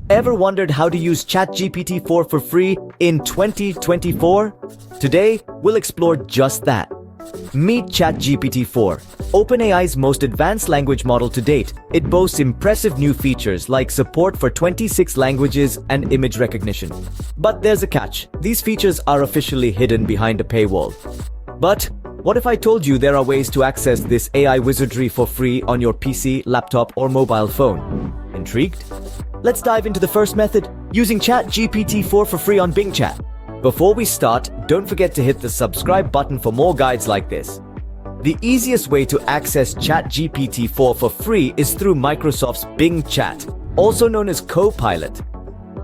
Ever wondered how to use ChatGPT 4 for free in 2024? Today, we'll explore just that. Meet ChatGPT 4, OpenAI's most advanced language model to date. It boasts impressive new features like support for 26 languages and image recognition. But there's a catch. These features are officially hidden behind a paywall. But what if I told you there are ways to access this AI wizardry for free on your PC, laptop, or mobile phone? Intrigued? Let's dive into the first method, using ChatGPT 4 for free on Bing Chat. Before we start, don't forget to hit the subscribe button for more guides like this. The easiest way to access ChatGPT 4 for free is through Microsoft's Bing Chat, also known as Copilot.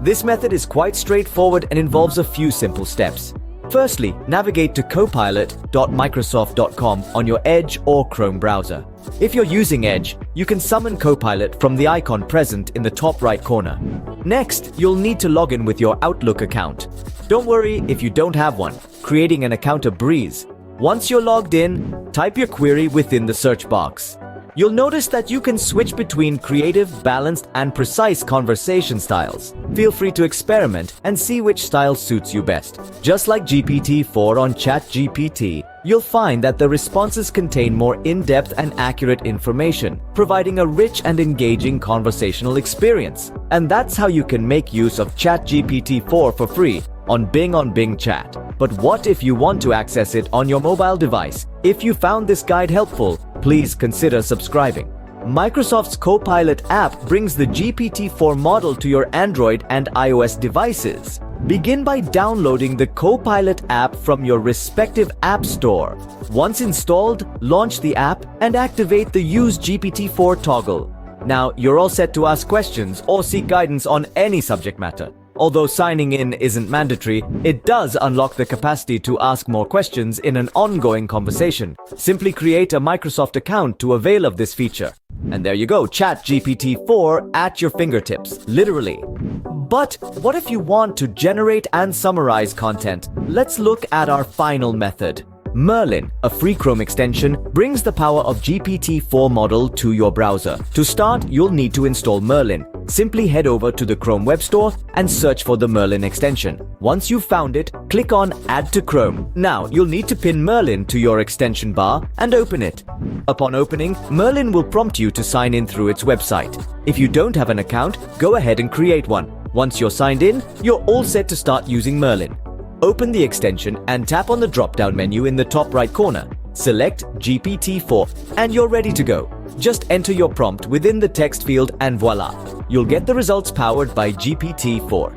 This method is quite straightforward and involves a few simple steps. Firstly, navigate to copilot.microsoft.com on your Edge or Chrome browser. If you're using Edge, you can summon Copilot from the icon present in the top right corner. Next, you'll need to log in with your Outlook account. Don't worry if you don't have one, creating an account a breeze. Once you're logged in, type your query within the search box. You'll notice that you can switch between creative, balanced, and precise conversation styles. Feel free to experiment and see which style suits you best. Just like GPT-4 on ChatGPT, you'll find that the responses contain more in-depth and accurate information, providing a rich and engaging conversational experience. And that's how you can make use of ChatGPT-4 for free on Bing Chat. But what if you want to access it on your mobile device? If you found this guide helpful, please consider subscribing. Microsoft's Copilot app brings the GPT-4 model to your Android and iOS devices. Begin by downloading the Copilot app from your respective app store. Once installed, launch the app and activate the Use GPT-4 toggle. Now, you're all set to ask questions or seek guidance on any subject matter. Although signing in isn't mandatory, it does unlock the capacity to ask more questions in an ongoing conversation. Simply create a Microsoft account to avail of this feature. And there you go, ChatGPT 4 at your fingertips, literally. But what if you want to generate and summarize content? Let's look at our final method. Merlin, a free Chrome extension, brings the power of GPT-4 model to your browser. To start, you'll need to install Merlin. Simply head over to the Chrome Web Store and search for the Merlin extension. Once you've found it, click on Add to Chrome. Now, you'll need to pin Merlin to your extension bar and open it. Upon opening, Merlin will prompt you to sign in through its website. If you don't have an account, go ahead and create one. Once you're signed in, you're all set to start using Merlin. Open the extension and tap on the drop-down menu in the top right corner. Select GPT-4 and you're ready to go. Just enter your prompt within the text field and voila! You'll get the results powered by GPT-4.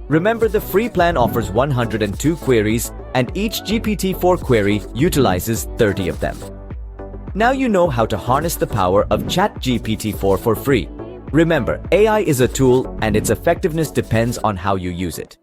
Remember, the free plan offers 102 queries and each GPT-4 query utilizes 30 of them. Now you know how to harness the power of ChatGPT-4 for free. Remember, AI is a tool and its effectiveness depends on how you use it.